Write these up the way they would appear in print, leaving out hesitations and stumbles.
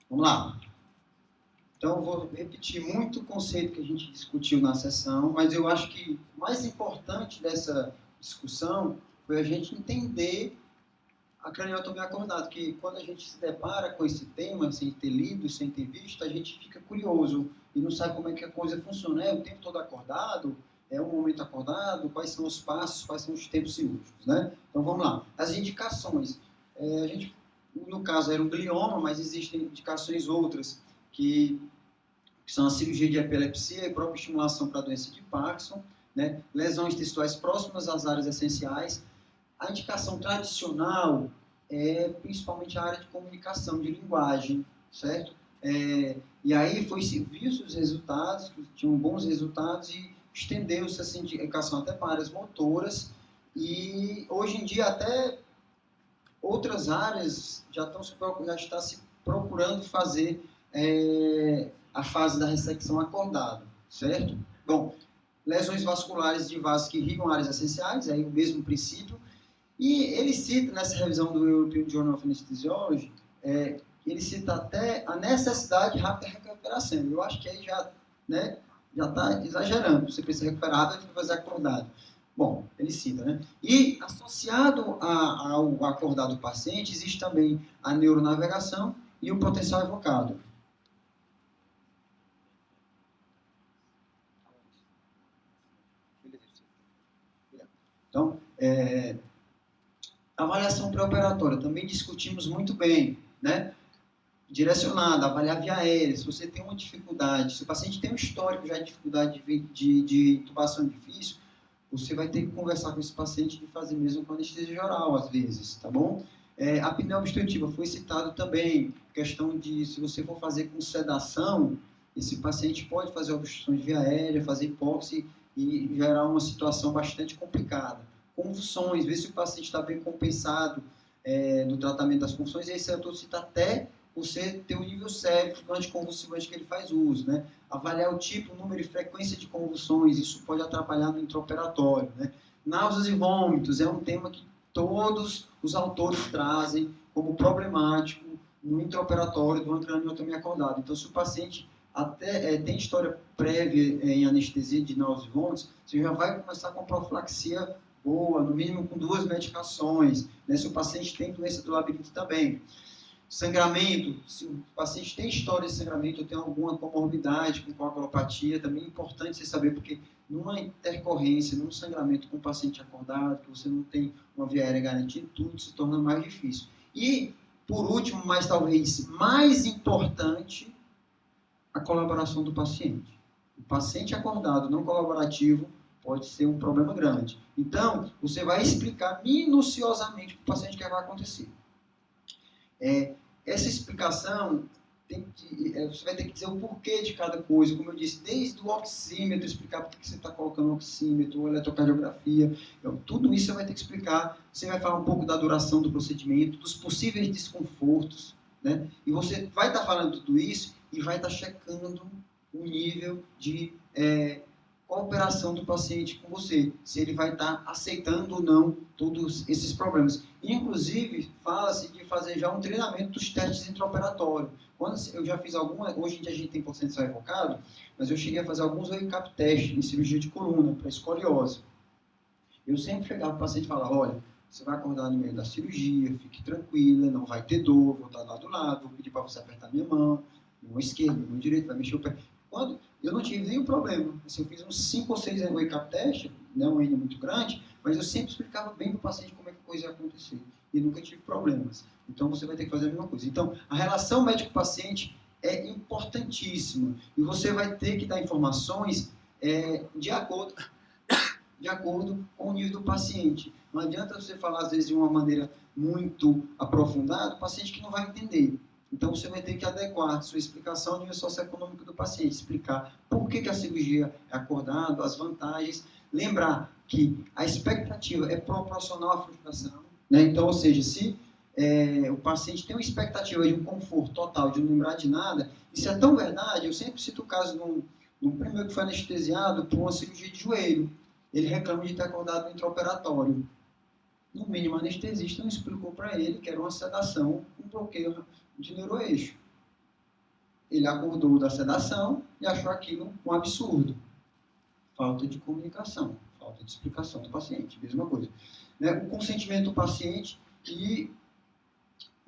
Vamos lá. Então, eu vou repetir muito o conceito que a gente discutiu na sessão, mas eu acho que o mais importante dessa discussão foi a gente entender a craniotomia acordada, que quando a gente se depara com esse tema, sem ter lido, sem ter visto, a gente fica curioso e não sabe como é que a coisa funciona. É o tempo todo acordado? É um momento acordado? Quais são os passos? Quais são os tempos cirúrgicos, né? Então, vamos lá. As indicações. A gente, no caso, era um glioma, mas existem indicações outras que são a cirurgia de epilepsia e própria estimulação para a doença de Parkinson, né? Lesões textuais próximas às áreas essenciais. A indicação tradicional é principalmente a área de comunicação, de linguagem, certo? E aí foi-se visto os resultados, que tinham bons resultados, e estendeu-se essa indicação até para áreas motoras, e hoje em dia até outras áreas já está se procurando fazer a fase da ressecção acordada, certo? Bom, lesões vasculares de vasos que irrigam áreas essenciais, aí o mesmo princípio. E ele cita, nessa revisão do European Journal of Anesthesiology, ele cita até a necessidade de rápida recuperação. Eu acho que aí já está exagerando. Você precisa recuperar rápido e fazer acordado. Bom, ele cita, né? E associado ao acordado do paciente, existe também a neuronavegação e o potencial evocado. Então, avaliação pré-operatória, também discutimos muito bem, né? Direcionada, avaliar via aérea, se você tem uma dificuldade, se o paciente tem um histórico já de dificuldade de intubação difícil, você vai ter que conversar com esse paciente de fazer mesmo com anestesia geral, às vezes, tá bom? A apneia obstrutiva foi citado também, questão de se você for fazer com sedação, esse paciente pode fazer obstruções via aérea, fazer hipóxia e gerar uma situação bastante complicada. Convulsões, ver se o paciente está bem compensado no tratamento das convulsões, e esse eu estou citando até você ter o nível sério do anticonvulsivante que ele faz uso, né? Avaliar o tipo, número e frequência de convulsões, isso pode atrapalhar no intraoperatório, né? Náuseas e vômitos é um tema que todos os autores trazem como problemático no intraoperatório do craniotomia acordada. Então, se o paciente até tem história prévia em anestesia de náuseas e vômitos, você já vai começar com profilaxia boa, no mínimo com 2 medicações, né? Se o paciente tem doença do labirinto também. Sangramento, se o paciente tem história de sangramento ou tem alguma comorbidade com coagulopatia, também é importante você saber, porque numa intercorrência, num sangramento com o paciente acordado, que você não tem uma via aérea garantida, tudo se torna mais difícil. E, por último, mas talvez mais importante, a colaboração do paciente. O paciente acordado não colaborativo pode ser um problema grande. Então, você vai explicar minuciosamente para o paciente o que vai acontecer. Essa explicação, você vai ter que dizer o porquê de cada coisa, como eu disse, desde o oxímetro, explicar por que você está colocando o oxímetro, o eletrocardiografia, então, tudo isso você vai ter que explicar. Você vai falar um pouco da duração do procedimento, dos possíveis desconfortos, né? E você vai estar falando tudo isso e vai estar checando o nível de cooperação do paciente com você, se ele vai estar aceitando ou não todos esses problemas. Inclusive, fala-se de fazer já um treinamento dos testes intraoperatórios. Quando eu já fiz hoje em dia a gente tem paciente evocado, mas eu cheguei a fazer alguns wake-up testes em cirurgia de coluna, para escoliose. Eu sempre chegava para o paciente e falava, olha, você vai acordar no meio da cirurgia, fique tranquila, não vai ter dor, vou estar lá do lado, vou pedir para você apertar minha mão esquerda, mão direita, vai mexer o pé. Quando eu não tive nenhum problema, assim, eu fiz uns 5 ou 6 wake-up testes, não ainda muito grande, mas eu sempre explicava bem para o paciente como é que a coisa ia acontecer. E nunca tive problemas. Então, você vai ter que fazer a mesma coisa. Então, a relação médico-paciente é importantíssima. E você vai ter que dar informações de acordo com o nível do paciente. Não adianta você falar, às vezes, de uma maneira muito aprofundada, o paciente que não vai entender. Então, você vai ter que adequar sua explicação ao nível socioeconômico do paciente, explicar por que a cirurgia é acordada, as vantagens, lembrar que a expectativa é proporcional à frustração, né? Então, ou seja, se o paciente tem uma expectativa de um conforto total, de não lembrar de nada, isso é tão verdade. Eu sempre cito o caso de um primeiro que foi anestesiado por uma cirurgia de joelho. Ele reclama de ter acordado no intraoperatório. No mínimo, o anestesista não explicou para ele que era uma sedação, um bloqueio de neuroeixo. ele acordou da sedação e achou aquilo um absurdo. Falta de comunicação, falta de explicação do paciente, mesma coisa. Né? O consentimento do paciente e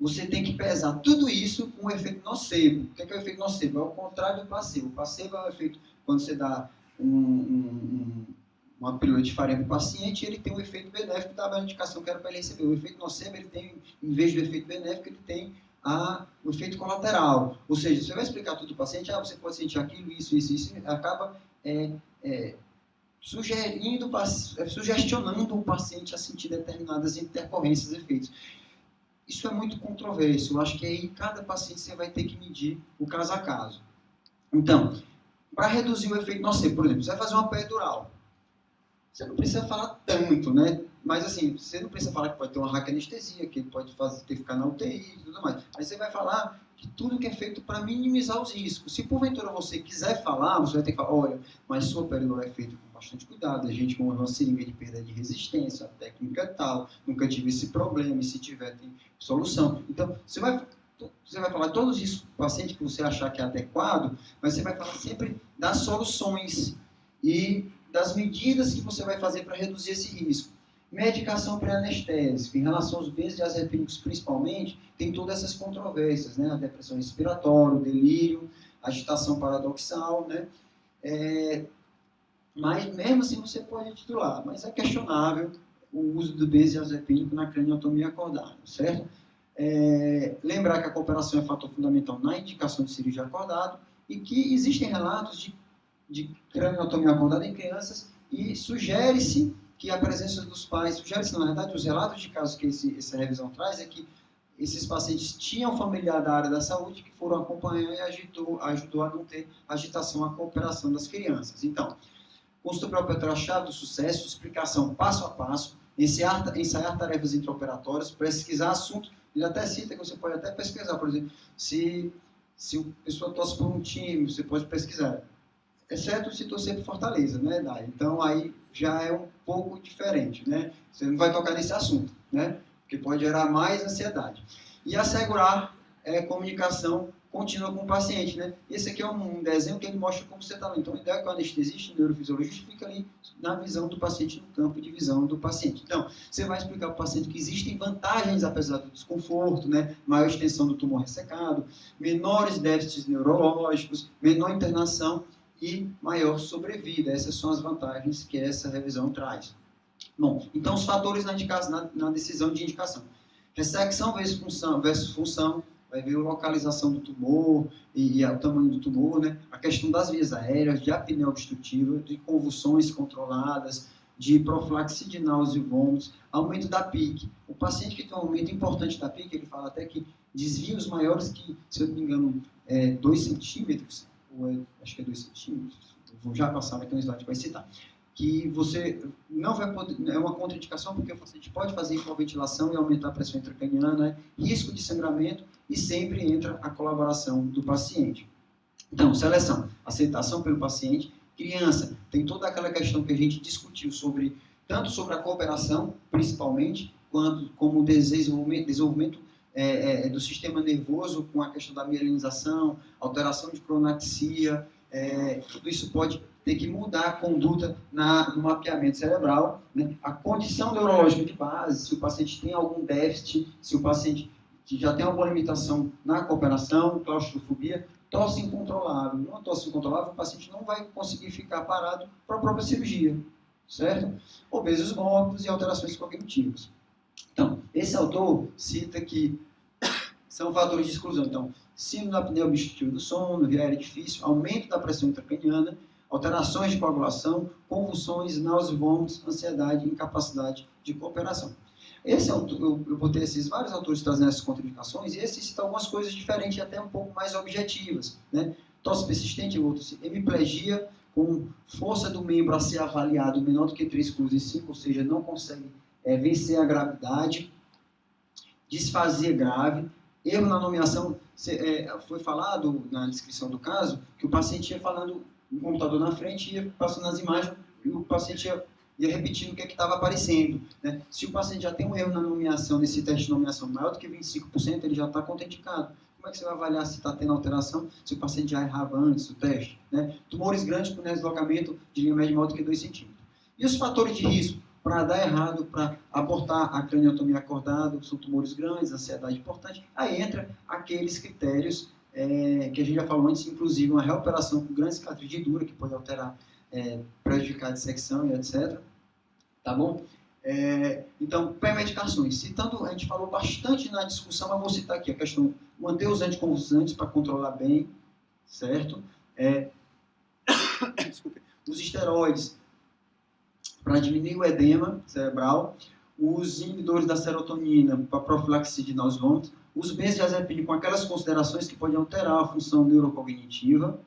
você tem que pesar tudo isso com o efeito nocebo. O que é o efeito nocebo? É o contrário do placebo. O placebo é o efeito quando você dá uma pílula de farinha para o paciente, ele tem um efeito benéfico da medicação que era para ele receber. O efeito nocebo, ele tem, em vez do efeito benéfico, ele tem o efeito colateral. Ou seja, você vai explicar tudo para o paciente, você pode sentir aquilo, isso, acaba sugestionando o paciente a sentir determinadas intercorrências, efeitos. Isso é muito controverso. Eu acho que aí cada paciente você vai ter que medir o caso a caso. Então, para reduzir o efeito nocebo, por exemplo, você vai fazer uma peridural. Você não precisa falar tanto, né? Mas assim, você não precisa falar que pode ter uma raquianestesia, que ele pode ter que ficar na UTI e tudo mais. Mas você vai falar de tudo que é feito para minimizar os riscos. Se porventura você quiser falar, você vai ter que falar, olha, mas sua peridural é feita com bastante cuidado, a gente com uma seringa de perda de resistência, a técnica é tal, nunca tive esse problema, e se tiver, tem solução. Então, você vai falar todos isso para o paciente que você achar que é adequado, mas você vai falar sempre das soluções e das medidas que você vai fazer para reduzir esse risco. Medicação pré-anestésica, em relação aos benzodiazepínicos principalmente, tem todas essas controvérsias, né? A depressão respiratória, o delírio, a agitação paradoxal, né? Mas mesmo assim você pode titular, mas é questionável o uso do benzodiazepínico na craniotomia acordada, certo? Lembrar que a cooperação é fator fundamental na indicação de cirurgia acordado e que existem relatos de craniotomia acordada em crianças e sugere-se que a presença dos pais, sugere-se na verdade, os relatos de casos que essa revisão traz é que esses pacientes tinham familiar da área da saúde que foram acompanhar e ajudou a não ter agitação à cooperação das crianças. Então, consulta pré-operatória, chave do sucesso, explicação passo a passo, ensaiar tarefas intraoperatórias, pesquisar assuntos. Ele até cita que você pode até pesquisar, por exemplo, se a pessoa torce por um time, você pode pesquisar. Exceto se torcer por Fortaleza, né, Dai? Então, aí já é um pouco diferente, né? Você não vai tocar nesse assunto, né? Porque pode gerar mais ansiedade. E assegurar comunicação contínua com o paciente, né? Esse aqui é um desenho que ele mostra como você está lá. Então, a ideia é que o anestesista, o neurofisiologista, fica ali na visão do paciente, no campo de visão do paciente. Então, você vai explicar para o paciente que existem vantagens, apesar do desconforto, né? Maior extensão do tumor ressecado, menores déficits neurológicos, menor internação e maior sobrevida. Essas são as vantagens que essa revisão traz. Bom, então os fatores na decisão de indicação. Ressecção versus função, vai ver a localização do tumor e o tamanho do tumor, né? A questão das vias aéreas, de apneia obstrutiva, de convulsões controladas, de profilaxia de náuseas e vômitos, aumento da PIC. O paciente que tem um aumento importante da PIC, ele fala até que desvios maiores que, se eu não me engano, 2 centímetros, acho que é 2 centímetros, vou já passar, vai ter um slide que vai citar, que você não vai poder, é uma contraindicação porque o paciente pode fazer hipoventilação e aumentar a pressão intracraniana, risco de sangramento e sempre entra a colaboração do paciente. Então, seleção, aceitação pelo paciente, criança, tem toda aquela questão que a gente discutiu tanto sobre a cooperação, principalmente, quanto como o desenvolvimento do sistema nervoso com a questão da mielinização, alteração de cronaxia, tudo isso pode ter que mudar a conduta no mapeamento cerebral, né? A condição neurológica de base, se o paciente tem algum déficit, se o paciente que já tem alguma limitação na cooperação, claustrofobia, tosse incontrolável. Uma tosse incontrolável, o paciente não vai conseguir ficar parado para a própria cirurgia, certo? Obesos mórbidos e alterações cognitivas. Então, esse autor cita que são fatores de exclusão. Então, síndrome da apneia obstrutiva do sono, via aérea difícil, aumento da pressão intracraniana, alterações de coagulação, convulsões, náuseas, vômitos, ansiedade e incapacidade de cooperação. Esse autor, eu botei esses vários autores trazendo essas contraindicações, e esse cita algumas coisas diferentes e até um pouco mais objetivas, né? Tosse persistente, hemiplegia, com força do membro a ser avaliado menor do que 3 cruzes em 5, ou seja, não consegue vencer a gravidade, disfasia grave, erro na nomeação. Foi falado na descrição do caso que o paciente ia falando no computador na frente, ia passando as imagens e o paciente ia repetindo o que estava aparecendo, né? Se o paciente já tem um erro na nomeação, nesse teste de nomeação maior do que 25%, ele já está contraindicado. como é que você vai avaliar se está tendo alteração se o paciente já errava antes do teste? Né? Tumores grandes com deslocamento de linha média maior do que 2 centímetros. E os fatores de risco para dar errado, para abortar a craniotomia acordada, são tumores grandes, ansiedade importante. Aí entra aqueles critérios que a gente já falou antes, inclusive uma reoperação com grande cicatriz de dura, que pode alterar, prejudicar a dissecção e etc. Tá bom? Então, pré-medicações. Citando, a gente falou bastante na discussão, mas vou citar aqui a questão, manter os anticonvulsivantes para controlar bem, certo? Desculpe. Os esteroides para diminuir o edema cerebral, os inibidores da serotonina para profilaxia de náuseas vômitos, os benzodiazepínicos com aquelas considerações que podem alterar a função neurocognitiva,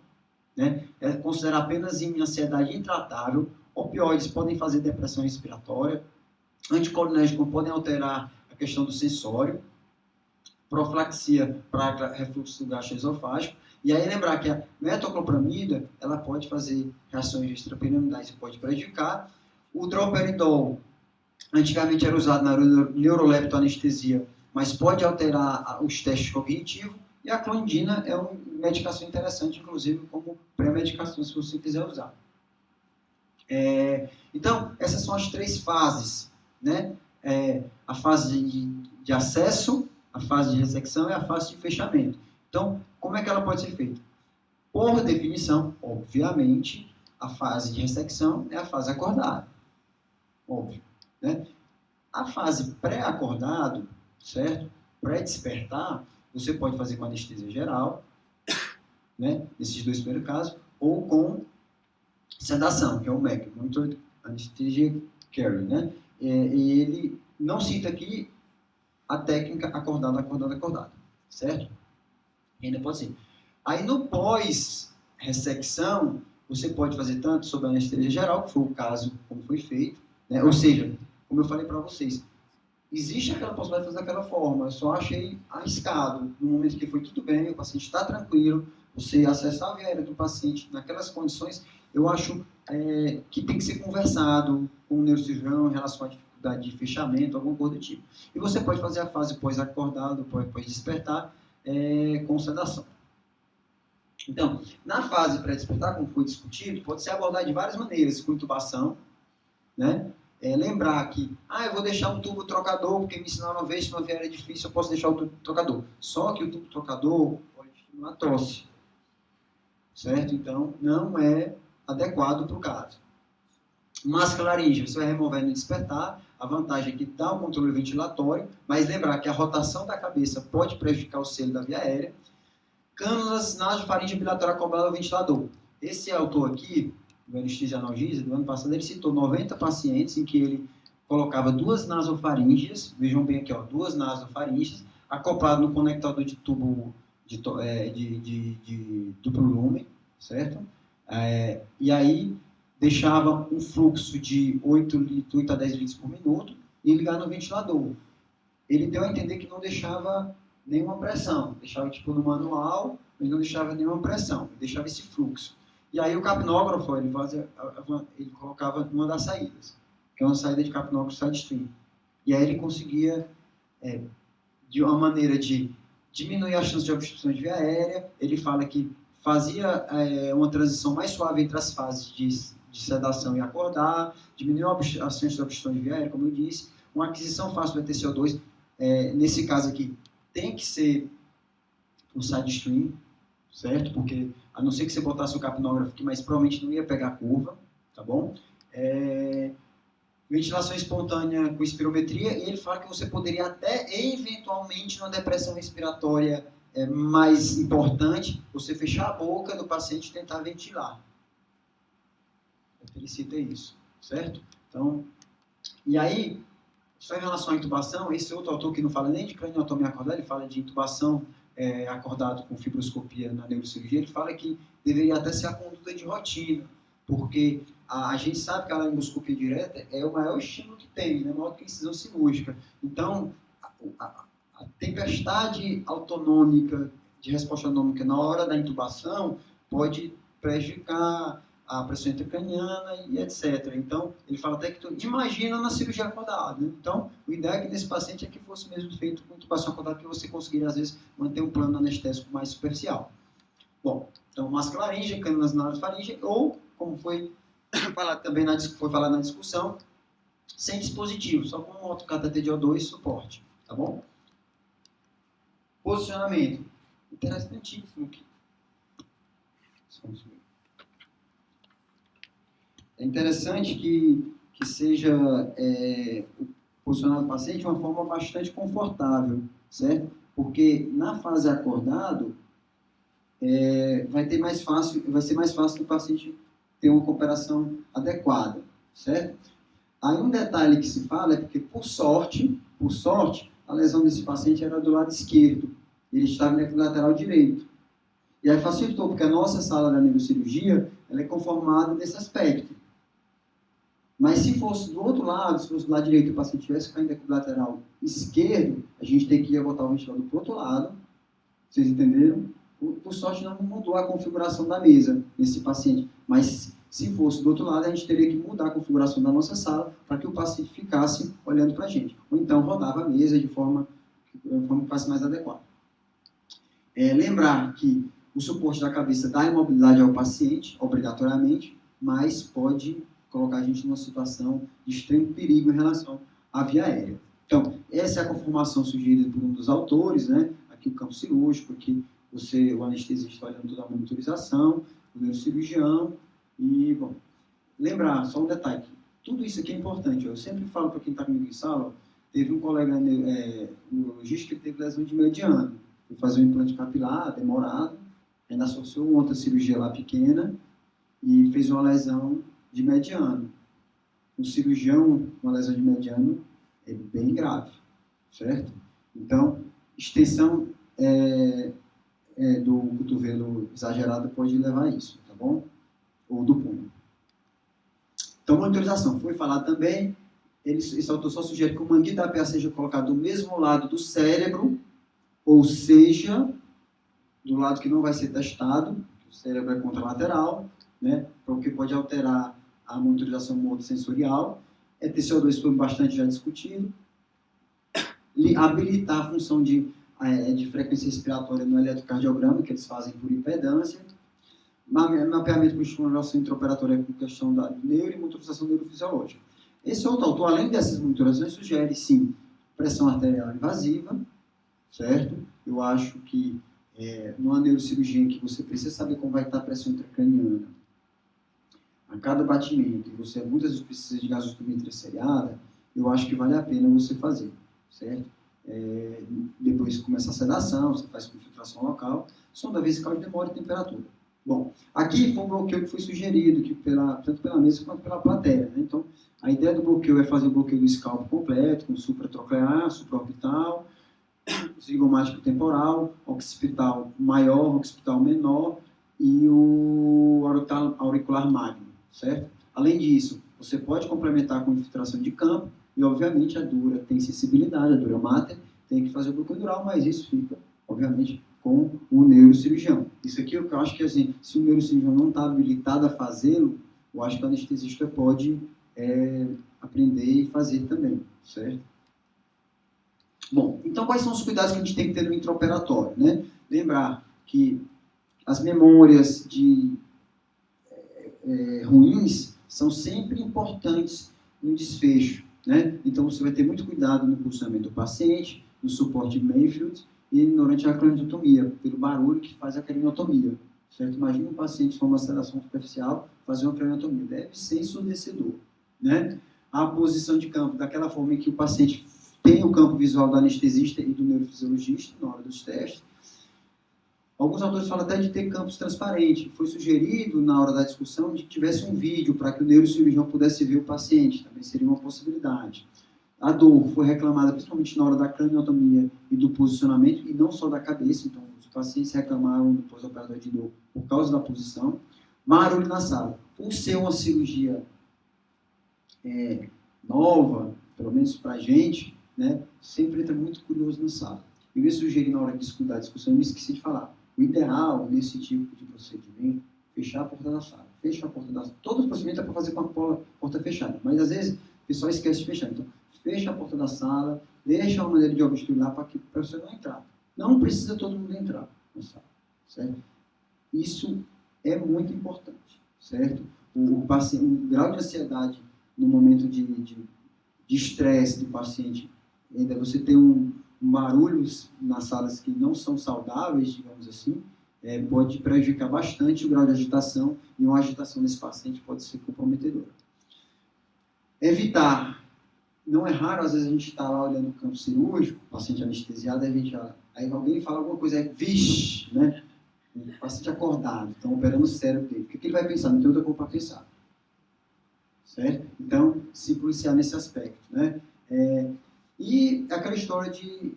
né? Considerar apenas em ansiedade intratável, opioides podem fazer depressão respiratória, anticolinérgicos podem alterar a questão do sensório, profilaxia para refluxo gastroesofágico, e aí lembrar que a metoclopramida, ela pode fazer reações extrapiramidais e pode prejudicar. O droperidol, antigamente era usado na neuroleptoanestesia, mas pode alterar os testes cognitivos, e a clonidina é uma medicação interessante, inclusive como pré-medicação, se você quiser usar. Então, essas são as 3 fases, né? A fase de acesso, a fase de ressecção e a fase de fechamento. Então, como é que ela pode ser feita? Por definição, obviamente, a fase de ressecção é a fase acordada. Óbvio, né? A fase pré-acordado, certo? Pré-despertar, você pode fazer com anestesia geral, né? Nesses 2 primeiros casos, ou com sedação, que é o MEC, Monitored Anesthesia Care, né? E ele não cita aqui a técnica acordado, acordado, acordado, certo? Ainda pode ser. Aí no pós-ressecção, você pode fazer tanto sob anestesia geral, que foi o caso como foi feito, né? Ou seja, como eu falei para vocês, existe aquela possibilidade de fazer daquela forma, eu só achei arriscado, no momento que foi tudo bem, o paciente está tranquilo, você acessar a via aérea do paciente naquelas condições, eu acho que tem que ser conversado com o neurocirurgião em relação à dificuldade de fechamento, alguma coisa do tipo. E você pode fazer a fase pós-acordado, pós-despertar, com sedação. Então, na fase pré-despertar, como foi discutido, pode ser abordado de várias maneiras, com intubação, né? Lembrar que, eu vou deixar um tubo trocador, porque me ensinaram uma vez, se uma via aérea é difícil, eu posso deixar o tubo trocador. Só que o tubo trocador pode estimular a tosse, certo? Então, não é adequado para o caso. Máscara laríngea, você vai remover no despertar, a vantagem é que dá um controle ventilatório, mas lembrar que a rotação da cabeça pode prejudicar o selo da via aérea. Cânulas nasofaríngea bilateral acoplada ao ventilador. Esse autor aqui, do anestesia analgésica, do ano passado, ele citou 90 pacientes em que ele colocava 2 nasofaríngeas, vejam bem aqui, 2 nasofaríngeas, acoplado no conectador de tubo de duplo lumen, certo? E aí deixava um fluxo de 8 a 10 litros por minuto e ligar no ventilador. Ele deu a entender que não deixava nenhuma pressão, deixava tipo no manual, mas não deixava nenhuma pressão, deixava esse fluxo. E aí o capnógrafo, ele colocava numa das saídas, que é uma saída de capnógrafo side stream. E aí ele conseguia, de uma maneira de diminuir a chance de obstrução de via aérea, ele fala que fazia uma transição mais suave entre as fases de sedação e acordar, diminuiu a chance de obstrução de via aérea, como eu disse, uma aquisição fácil do ETCO2, nesse caso aqui, tem que ser um side stream, certo? Porque, a não ser que você botasse o capnógrafo aqui, mas provavelmente não ia pegar a curva, tá bom? Ventilação espontânea com espirometria, e ele fala que você poderia até, eventualmente, numa depressão respiratória mais importante, você fechar a boca do paciente e tentar ventilar. Ele cita isso, certo? Então, e aí, só em relação à intubação, esse outro autor que não fala nem de craniotomia acordada, ele fala de intubação acordado com fibroscopia na neurocirurgia, ele fala que deveria até ser a conduta de rotina, porque a gente sabe que a laringoscopia direta é o maior estímulo que tem, né? Maior que a incisão cirúrgica. Então, a tempestade autonômica de resposta autonômica na hora da intubação pode prejudicar a pressão intracraniana e etc. Então, ele fala até que imagina na cirurgia acordada. Né? Então, o ideal é que nesse paciente é que fosse mesmo feito com intubação acordada, que você conseguiria, às vezes, manter um plano anestésico mais superficial. Bom, então, máscara laríngea, cânulas na faringe, ou, como foi falado também foi falado na discussão, sem dispositivo, só com um autocateter de O2 suporte, tá bom? Posicionamento. Interessantíssimo aqui. É interessante que seja o posicionado do paciente de uma forma bastante confortável, certo? Porque na fase acordado, vai ser mais fácil do paciente ter uma cooperação adequada, certo? Aí um detalhe que se fala é porque, por sorte, a lesão desse paciente era do lado esquerdo, ele estava no lateral direito. E aí facilitou, porque a nossa sala da neurocirurgia ela é conformada nesse aspecto. Mas se fosse do outro lado, se fosse do lado direito e o paciente tivesse caindo aqui do lateral esquerdo, a gente tem que botar o ventilador para o outro lado. Vocês entenderam? Por sorte, não mudou a configuração da mesa nesse paciente. Mas se fosse do outro lado, a gente teria que mudar a configuração da nossa sala para que o paciente ficasse olhando para a gente. Ou então rodava a mesa de forma que fosse mais adequada. Lembrar que o suporte da cabeça dá imobilidade ao paciente, obrigatoriamente, mas pode colocar a gente numa situação de extremo perigo em relação à via aérea. Então, essa é a conformação sugerida por um dos autores, né? Aqui o campo cirúrgico, aqui o anestesista olhando toda a monitorização, o neurocirurgião, e, bom, lembrar, só um detalhe, tudo isso aqui é importante, eu sempre falo para quem está comigo em sala, teve um colega neurologista que teve lesão de mediano, foi fazer um implante capilar, demorado, ainda associou uma outra cirurgia lá pequena, e fez uma lesão de mediano. Um cirurgião, uma lesão de mediano, é bem grave, certo? Então, extensão do cotovelo exagerada pode levar a isso, tá bom? Ou do punho. Então, monitorização. Foi falado também, esse autor só sugere que o manguito da PA seja colocado do mesmo lado do cérebro, ou seja, do lado que não vai ser testado, o cérebro é contralateral, né? Porque pode alterar a monitorização motor-sensorial. TCO2 foi bastante já discutido. Habilitar a função de frequência respiratória no eletrocardiograma, que eles fazem por impedância. Mapeamento com estimulação intraoperatória com questão da neuro e monitorização neurofisiológica. Esse outro autor, além dessas monitorizações, sugere, sim, pressão arterial invasiva, certo? Eu acho que numa neurocirurgia em que você precisa saber como vai estar a pressão intracraniana a cada batimento, e você muitas vezes precisa de gasostometria seriada, eu acho que vale a pena você fazer, certo? Depois começa a sedação, você faz com infiltração local, sonda vesical de demora e temperatura. Bom, aqui foi um bloqueio que foi sugerido, que tanto pela mesa quanto pela plateia, né? Então, a ideia do bloqueio é fazer o bloqueio do scalp completo, com supratroclear, supraorbital, zigomático temporal, occipital maior, occipital menor e o auricular magno, certo? Além disso, você pode complementar com infiltração de campo e, obviamente, a dura tem sensibilidade, a dura mater tem que fazer o bloqueio dural, mas isso fica, obviamente, com o neurocirurgião. Isso aqui eu acho que, assim, se o neurocirurgião não está habilitado a fazê-lo, eu acho que o anestesista pode aprender e fazer também, certo? Bom, então quais são os cuidados que a gente tem que ter no intraoperatório, né? Lembrar que as memórias ruins são sempre importantes no desfecho, né? Então você vai ter muito cuidado no posicionamento do paciente, no suporte de Mayfield e durante a craniotomia, pelo barulho que faz a craniotomia, certo? Imagina um paciente com uma sedação superficial fazer uma craniotomia, deve ser ensurdecedor, né? A posição de campo, daquela forma em que o paciente tem o campo visual do anestesista e do neurofisiologista na hora dos testes. Alguns autores falam até de ter campos transparentes. Foi sugerido, na hora da discussão, de que tivesse um vídeo para que o neurocirurgião pudesse ver o paciente. Também seria uma possibilidade. A dor foi reclamada principalmente na hora da craniotomia e do posicionamento, e não só da cabeça. Então, os pacientes reclamaram do pós-operatório de dor por causa da posição. Barulho na sala. Por ser uma cirurgia nova, pelo menos para a gente, né, sempre entra muito curioso na sala. Eu ia sugerir, na hora de escutar a discussão, eu me esqueci de falar. O ideal, nesse tipo de procedimento, fechar a porta da sala. fecha a porta da sala. Todo o procedimento é para fazer com a porta fechada, mas às vezes o pessoal esquece de fechar. Então, fecha a porta da sala, deixa uma maneira de obstruir lá para você não entrar. Não precisa todo mundo entrar na sala, certo? Isso é muito importante, certo? O grau de ansiedade no momento de estresse do paciente, ainda você tem barulhos nas salas que não são saudáveis, digamos assim, pode prejudicar bastante o grau de agitação, e uma agitação nesse paciente pode ser comprometedora. Evitar. Não é raro, às vezes a gente está lá olhando o campo cirúrgico, o paciente anestesiado, aí alguém fala alguma coisa, vixe, né? O paciente acordado, estão operando o cérebro dele. O que ele vai pensar? Não tem outra coisa para pensar. Certo? Então, se policiar nesse aspecto, né? E aquela história de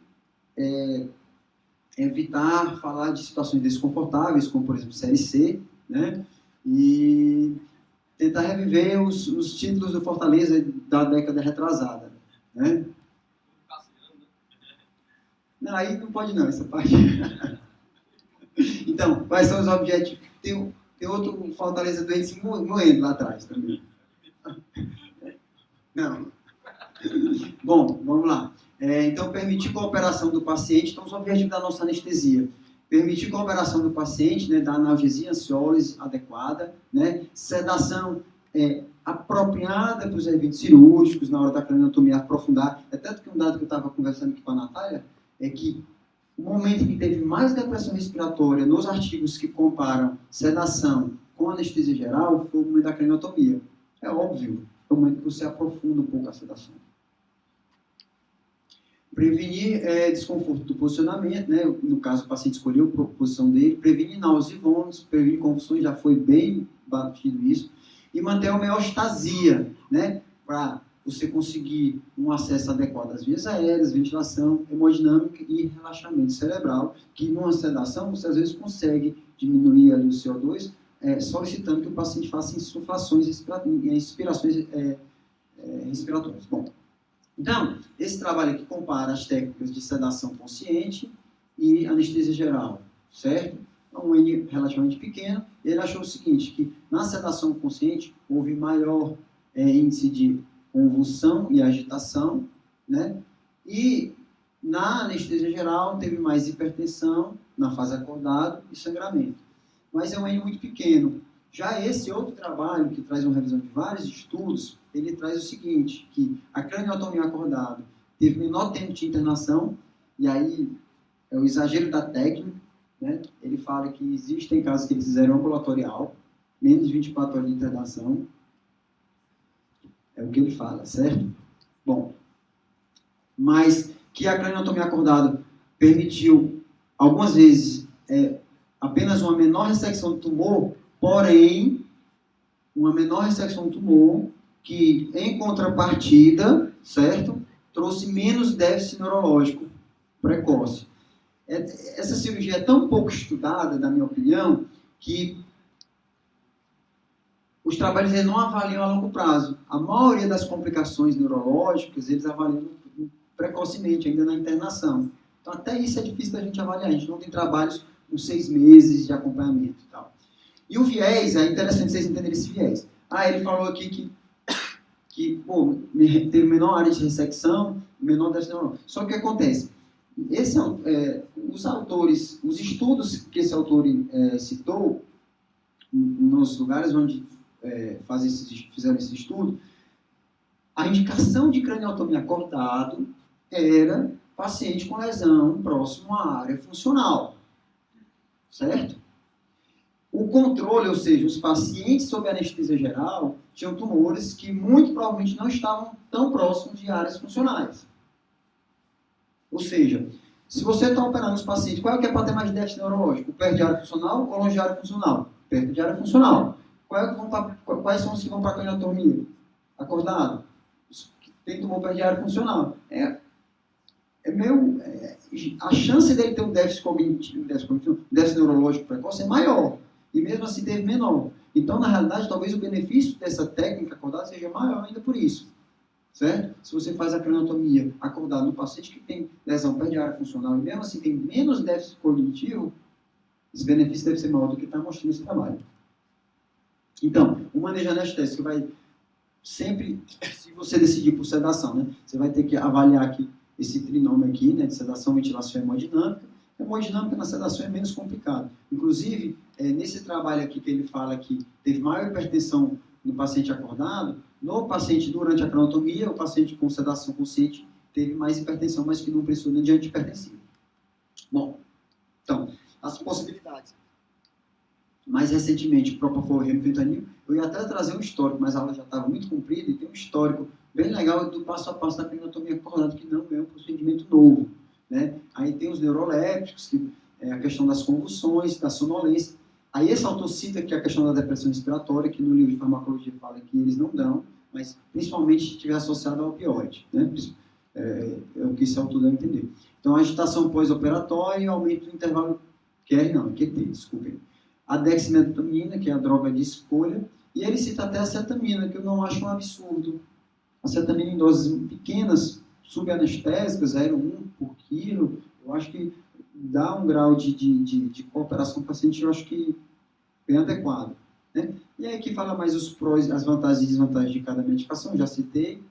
evitar falar de situações desconfortáveis, como, por exemplo, série C, né? E tentar reviver os títulos do Fortaleza da década retrasada, né? Não, aí não pode não, essa parte. Então, quais são os objetivos? Tem outro Fortaleza doente moendo lá atrás também. Não. Bom, vamos lá. Então, permitir cooperação do paciente. Então, os objetivos da nossa anestesia. Permitir cooperação do paciente, né, da analgesia, ansiólise adequada, né, sedação apropriada para os eventos cirúrgicos, na hora da craniotomia aprofundar. É tanto que um dado que eu estava conversando aqui com a Natália, é que o momento em que teve mais depressão respiratória nos artigos que comparam sedação com anestesia geral foi o momento da craniotomia. É óbvio, é o momento que você aprofunda um pouco a sedação. Prevenir desconforto do posicionamento, né? No caso, o paciente escolheu a posição dele. Prevenir náuseas e vômitos, prevenir convulsões, já foi bem batido isso. E manter a homeostasia, né? Para você conseguir um acesso adequado às vias aéreas, ventilação, hemodinâmica e relaxamento cerebral, que numa sedação você às vezes consegue diminuir ali o CO2, solicitando que o paciente faça insuflações, inspirações respiratórias. Bom, então, esse trabalho aqui compara as técnicas de sedação consciente e anestesia geral, certo? É um N relativamente pequeno. Ele achou o seguinte, que na sedação consciente houve maior índice de convulsão e agitação, né? E na anestesia geral teve mais hipertensão na fase acordada e sangramento. Mas é um N muito pequeno. Já esse outro trabalho, que traz uma revisão de vários estudos, ele traz o seguinte, que a craniotomia acordada teve menor tempo de internação, e aí é o exagero da técnica, né? Ele fala que existem casos que eles fizeram ambulatorial, menos de 24 horas de internação. É o que ele fala, certo? Bom, mas que a craniotomia acordada permitiu, algumas vezes, apenas uma menor ressecção do tumor, porém, uma menor ressecção do tumor que, em contrapartida, certo? Trouxe menos déficit neurológico precoce. Essa cirurgia é tão pouco estudada, na minha opinião, que os trabalhos não avaliam a longo prazo. A maioria das complicações neurológicas, eles avaliam precocemente, ainda na internação. Então, até isso é difícil da gente avaliar. A gente não tem trabalhos com 6 meses de acompanhamento e tal. E o viés, é interessante vocês entenderem esse viés. Ele falou aqui que teve menor área de ressecção, menor déficit neurológico. Só que o que acontece? Os estudos que esse autor citou, nos lugares onde fizeram esse estudo, a indicação de craniotomia acordado era paciente com lesão próximo à área funcional, certo? O controle, ou seja, os pacientes sob anestesia geral tinham tumores que muito provavelmente não estavam tão próximos de áreas funcionais. Ou seja, se você está operando os pacientes, qual é que é para ter mais déficit neurológico? Perto de área funcional ou longe de área funcional? Perto de área funcional. Quais são os que vão para a craniotomia? Acordado. Tem tumor perto de área funcional. A chance dele ter um déficit cognitivo, déficit neurológico precoce é maior. E mesmo assim teve menor. Então, na realidade, talvez o benefício dessa técnica acordada seja maior ainda por isso. Certo? Se você faz a craniotomia acordada no paciente que tem lesão perto de área funcional e mesmo assim tem menos déficit cognitivo, esse benefício deve ser maior do que está mostrando esse trabalho. Então, o manejo anestésico vai sempre, se você decidir por sedação, né, você vai ter que avaliar aqui esse trinômio aqui, né, de sedação, ventilação e hemodinâmica. A hemodinâmica na sedação é menos complicado. Inclusive, nesse trabalho aqui que ele fala que teve maior hipertensão no paciente acordado, no paciente durante a cronotomia, o paciente com sedação consciente teve mais hipertensão, mas que não precisou nem de antihipertensivo. Bom, então, as possibilidades. Mais recentemente, o Propofol e remifentanil, eu ia até trazer um histórico, mas a aula já estava muito comprida e tem um histórico bem legal do passo a passo da crinotomia acordada, que não é um procedimento novo. Né? Aí tem os neurolépticos, que é a questão das convulsões, da sonolência. Aí esse autor cita que é a questão da depressão respiratória, que no livro de farmacologia fala que eles não dão, mas principalmente se estiver associado ao opioide. Né? É o que esse autor deve entender. Então, a agitação pós-operatória e aumento do intervalo QT, desculpem. A dexmedetomidina, que é a droga de escolha, e ele cita até a cetamina, que eu não acho um absurdo. A cetamina em doses pequenas, subanestésicas, 0,1 por quilo, eu acho que dá um grau de cooperação com o paciente, eu acho que bem adequado. Né? E aí aqui fala mais os prós, as vantagens e desvantagens de cada medicação, já citei.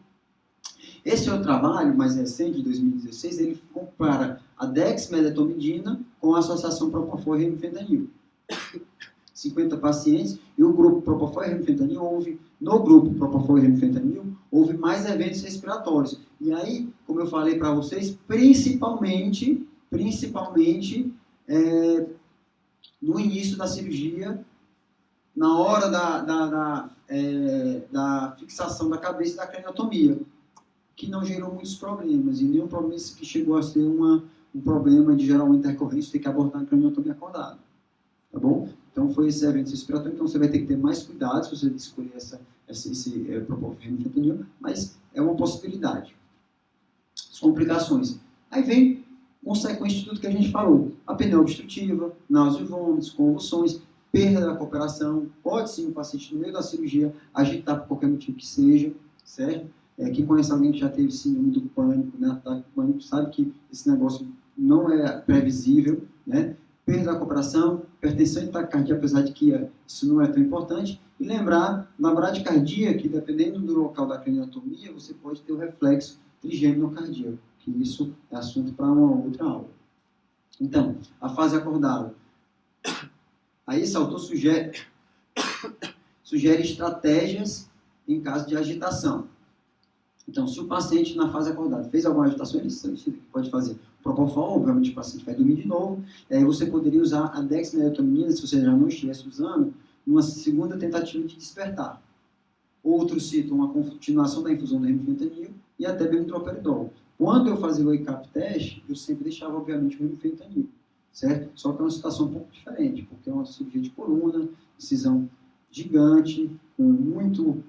Esse é o trabalho mais recente, de 2016, ele compara a dexmedetomidina com a associação Propofol e remifentanil. 50 pacientes, e o grupo Propofol e remifentanil no grupo Propofol e remifentanil, houve mais eventos respiratórios. E aí, como eu falei para vocês, principalmente no início da cirurgia, na hora da fixação da cabeça e da craniotomia, que não gerou muitos problemas, e nenhum problema que chegou a ser um problema de gerar uma intercorrência, tem que abordar a craniotomia acordada. Tá bom? Então, foi esse evento respiratório, então você vai ter que ter mais cuidado se você escolher esse Propofol e remifentanil, mas é uma possibilidade. As complicações. Aí vem consequência de tudo que a gente falou. Apneia obstrutiva, náusea e vômitos, convulsões, perda da cooperação, pode sim o paciente no meio da cirurgia agitar por qualquer motivo que seja, certo? Quem conhece alguém que já teve síndrome do pânico, né, ataque do pânico, sabe que esse negócio não é previsível, né? Perda da cooperação, hipertensão e taquicardia, apesar de que isso não é tão importante. E lembrar, na bradicardia, que dependendo do local da craniotomia, você pode ter o reflexo trigêmino cardíaco, que isso é assunto para uma outra aula. Então, a fase acordada. Aí esse autor sugere estratégias em caso de agitação. Então, se o paciente na fase acordada fez alguma agitação, ele pode fazer Propofol, obviamente o paciente vai dormir de novo, e aí você poderia usar a dexmedetomidina, se você já não estivesse usando, numa segunda tentativa de despertar. Outros citam a continuação da infusão do remifentanil e até mesmo droperidol. Quando eu fazia o wake-up teste, eu sempre deixava, obviamente, o remifentanil, certo? Só que é uma situação um pouco diferente, porque é uma cirurgia de coluna, incisão gigante, com muito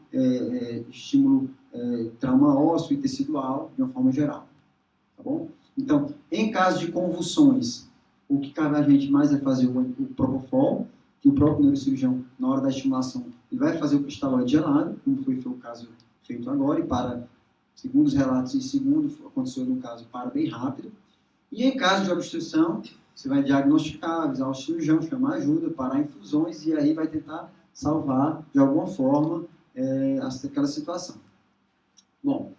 estímulo trauma ósseo e tecidual, de uma forma geral. Tá bom? Então, em caso de convulsões, o que cabe a gente mais é fazer o Propofol, que o próprio neurocirurgião, na hora da estimulação, ele vai fazer o cristalóide gelado, como foi o caso feito agora, e para, segundo os relatos, e segundo aconteceu no caso, para bem rápido. E em caso de obstrução, você vai diagnosticar, avisar o cirurgião, chamar ajuda, parar infusões, e aí vai tentar salvar, de alguma forma, aquela situação. Bom,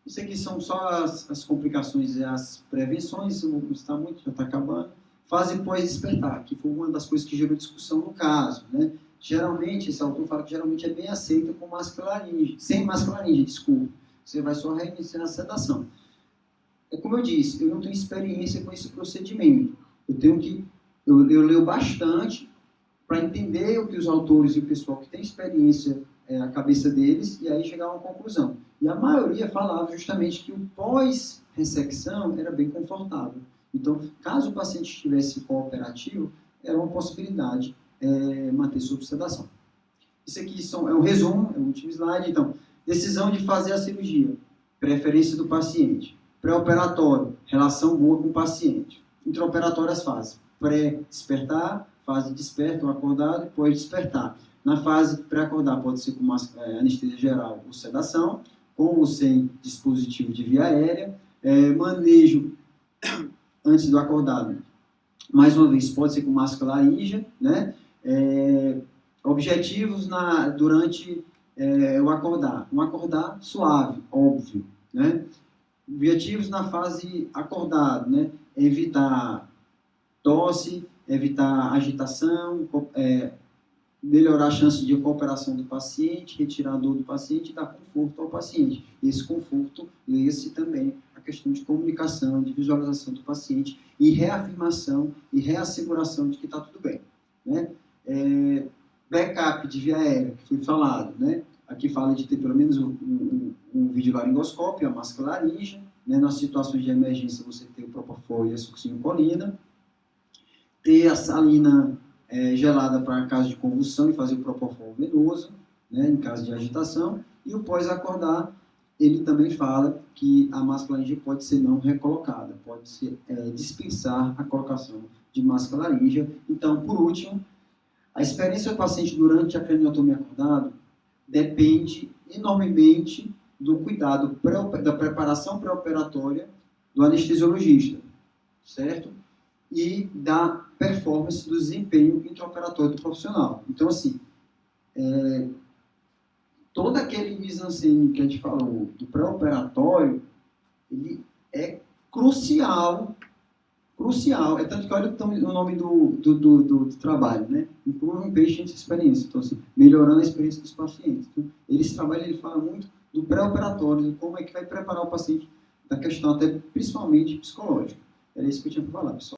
isso aqui são só as complicações e as prevenções, não vou citar muito, já está acabando. Fase pós-despertar, que foi uma das coisas que gerou discussão no caso, né? Geralmente, esse autor fala que geralmente é bem aceita com máscara laríngea, sem máscara laríngea, desculpa. Você vai só reiniciar a sedação. É como eu disse, eu não tenho experiência com esse procedimento. Eu leio bastante para entender o que os autores e o pessoal que tem experiência a cabeça deles, e aí chegar a uma conclusão. E a maioria falava justamente que o pós-ressecção era bem confortável. Então, caso o paciente estivesse cooperativo, era uma possibilidade manter sob sedação. Isso aqui é um resumo, é o último slide. Então, decisão de fazer a cirurgia, preferência do paciente. Pré-operatório, relação boa com o paciente. Intraoperatório, as fases. Pré-despertar, fase desperta ou acordado, e pós-despertar. Na fase pré-acordar, pode ser com anestesia geral ou sedação, com ou sem dispositivo de via aérea. Manejo antes do acordado, mais uma vez, pode ser com máscara laríngea, né? Objetivos durante o acordar. Um acordar suave, óbvio, né? Objetivos na fase acordado, né? Evitar tosse, evitar agitação, melhorar a chance de cooperação do paciente, retirar a dor do paciente e dar conforto ao paciente. Esse conforto lê-se também a questão de comunicação, de visualização do paciente e reafirmação e reasseguração de que está tudo bem, né? Backup de via aérea, que foi falado, né? Aqui fala de ter pelo menos um videolaringoscópio, a máscara laríngea, né? Nas situações de emergência você tem o propofol e a succinilcolina, ter a salina gelada para caso de convulsão e fazer o propofol venoso, né, em caso de agitação, e o pós-acordar, ele também fala que a máscara laríngea pode ser não recolocada, pode ser dispensar a colocação de máscara laríngea. Então, por último, a experiência do paciente durante a craniotomia acordado depende enormemente do cuidado da preparação pré-operatória do anestesiologista, certo? E da performance, do desempenho intraoperatório do profissional. Então, assim, todo aquele mise-en-scène que a gente falou do pré-operatório, ele é crucial, é tanto que olha o nome do trabalho, né? Improving Patient Experience, então, assim, melhorando a experiência dos pacientes. Então, esse trabalho, ele fala muito do pré-operatório, de como é que vai preparar o paciente da questão até, principalmente, psicológica. Era isso que eu tinha para falar, pessoal.